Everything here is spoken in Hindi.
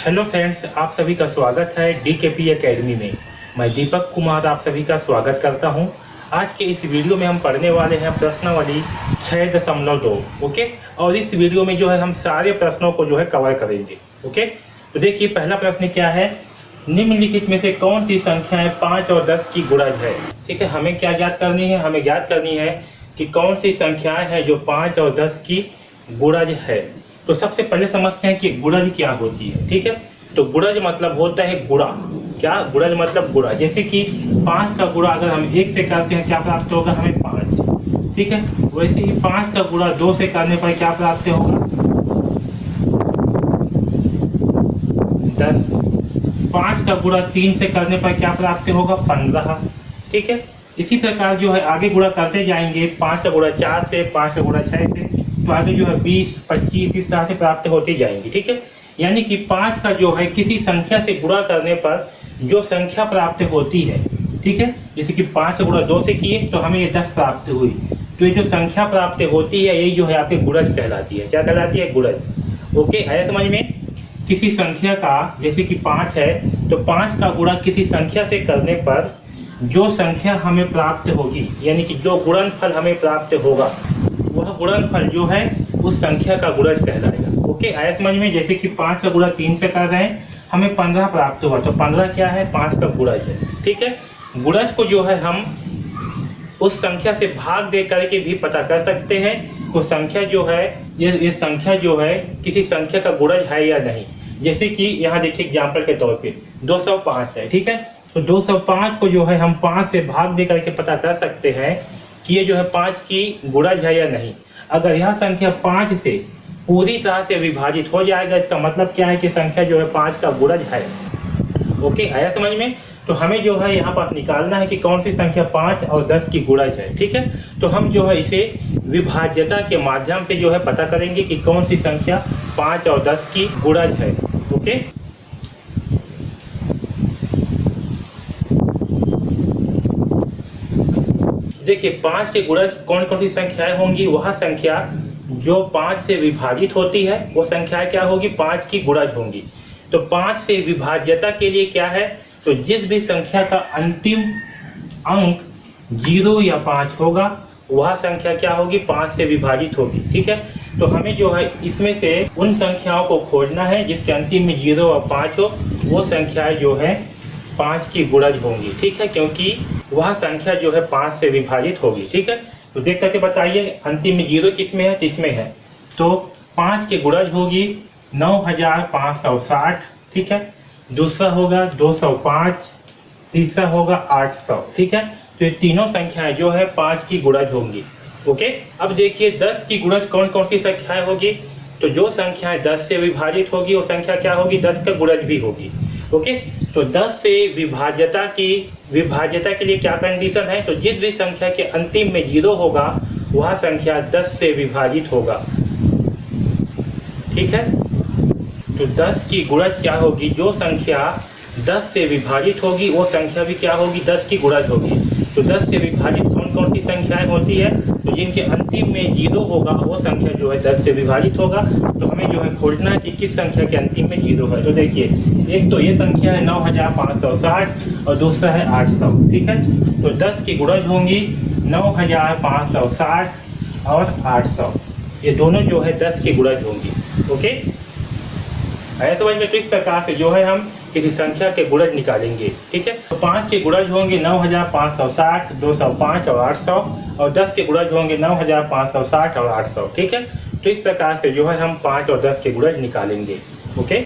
हेलो फ्रेंड्स, आप सभी का स्वागत है डीकेपी एकेडमी में। मैं दीपक कुमार आप सभी का स्वागत करता हूं। आज के इस वीडियो में हम पढ़ने वाले हैं प्रश्नावली 6.2। ओके, और इस वीडियो में जो है हम सारे प्रश्नों को जो है कवर करेंगे। ओके, तो देखिए पहला प्रश्न क्या है, निम्नलिखित में से कौन सी संख्याएं 5 और 10 की गुणज है। ठीक है, हमें क्या ज्ञात करनी है, हमें ज्ञात करनी है कि कौन सी संख्याएं हैं जो 5 और 10 की गुणज है। तो सबसे पहले समझते हैं कि गुणज क्या होती है। ठीक है, तो गुणज मतलब होता है गुणा। क्या गुणज मतलब गुणा, जैसे कि 5 का गुणा अगर हम 1 से करते हैं क्या प्राप्त होगा, हमें 5। ठीक है, वैसे ही 5 का गुणा 2 से करने पर क्या प्राप्त होगा, 10। 5 का गुणा 3 से करने पर क्या प्राप्त होगा, 15। ठीक है, इसी प्रकार जो है आगे गुणा करते जाएंगे। 5 का गुणा 4 से, 5 का गुणा 6 से, तो आगे जो है 20, 25 इस तरह से प्राप्त होती जाएंगी। ठीक है, यानी कि 5 का जो है किसी संख्या से गुणा करने पर जो संख्या प्राप्त होती है, ठीक है, जैसे कि 5 का गुणा 2 से किए तो हमें ये 10 प्राप्त हुई, तो ये जो संख्या प्राप्त होती है यही जो है आपके गुणज कहलाती है। क्या कहलाती है, गुणज। ओके, आया समझ में। किसी संख्या का जैसे कि 5 है, तो 5 का गुणा किसी संख्या से करने पर जो संख्या हमें प्राप्त होगी, यानी कि जो गुणनफल हमें प्राप्त होगा, वह गुणनफल जो है उस संख्या का गुणज कहलाएगा। ओके, आया समझ में। जैसे कि 5 का गुणा 3 से कर रहे हैं, हमें 15 प्राप्त हुआ, तो 15 क्या है, 5 का गुणज है। ठीक है, गुणज को जो है हम उस संख्या से भाग दे करके भी पता कर सकते हैं वो संख्या जो है, ये संख्या जो है किसी संख्या का गुणज है या नहीं। जैसे कि यहाँ देखिए एग्जाम्पल के तौर पे 205 है। ठीक है, तो 205 को जो है हम 5 से भाग दे करके पता कर सकते हैं कि ये जो है 5 की गुणज है या नहीं। अगर यह संख्या 5 से पूरी तरह से विभाजित हो जाएगा, इसका मतलब क्या है कि संख्या जो है 5 का गुणज है। ओके, आया समझ में। तो हमें जो है यहाँ पास निकालना है कि कौन सी संख्या 5 और 10 की गुणज है। ठीक है, तो हम जो है इसे विभाज्यता के माध्यम से जो है पता करेंगे कि कौन सी संख्या 5 और 10 की गुणज है। ओके, देखिए 5 के गुणज कौन कौन सी संख्याएं होंगी, वह संख्या जो 5 से विभाजित होती है वो संख्या क्या होगी, 5 की गुणज होंगी। तो 5 से विभाज्यता के लिए क्या है, तो जिस भी संख्या का अंतिम अंक 0 या 5 होगा वह संख्या क्या होगी, 5 से विभाजित होगी। ठीक है, तो हमें जो है इसमें से उन संख्याओं को खोजना है जिसके अंतिम में 0 और 5 हो, वो संख्याएं जो है 5 की गुणज होंगी। ठीक है, क्योंकि वह संख्या जो है 5 से विभाजित होगी। ठीक है, तो देख करके बताइए अंतिम में 0 किसमें है, इसमें है, तो 5 की गुणज होगी 9560। ठीक है, दूसरा होगा 205, तीसरा होगा 800। ठीक है, तो ये तीनों संख्याएं जो है 5 की गुणज होंगी। ओके, अब देखिए 10 की गुणज कौन कौन सी संख्याएं होगी, तो जो संख्याएं 10 से विभाजित होगी वो संख्या क्या होगी, 10 का गुणज भी होगी। ओके, तो 10 से विभाज्यता के लिए क्या कंडीशन है, तो जिस भी संख्या के अंतिम में 0 होगा वह संख्या 10 से विभाजित होगा। ठीक है, तो 10 की गुणज क्या होगी, जो संख्या 10 से विभाजित होगी वो संख्या भी क्या होगी, 10 की गुणज होगी। तो 10 से विभाजित कौन कौन सी संख्याएं होती है, तो जिनके अंतिम में 0 होगा वो संख्या जो है 10 से विभाजित होगा। तो हमें जो है खोजना है कि किस संख्या के अंतिम में 0 है। तो देखिए एक तो ये संख्या है 9560 और दूसरा है 800। ठीक है, तो 10 की गुणज होंगी 9560 और 800, ये दोनों जो है 10 की गुणज होंगी। ओके, आया समझ में। तो इस प्रकार से जो है हम किसी संख्या के गुणज निकालेंगे। ठीक है, तो 5 के गुणज होंगे 9560, 205 और 800, और 10 के गुणज होंगे 9560 और 800। ठीक है, तो इस प्रकार से जो है हम 5 और 10 के गुणज निकालेंगे। ओके।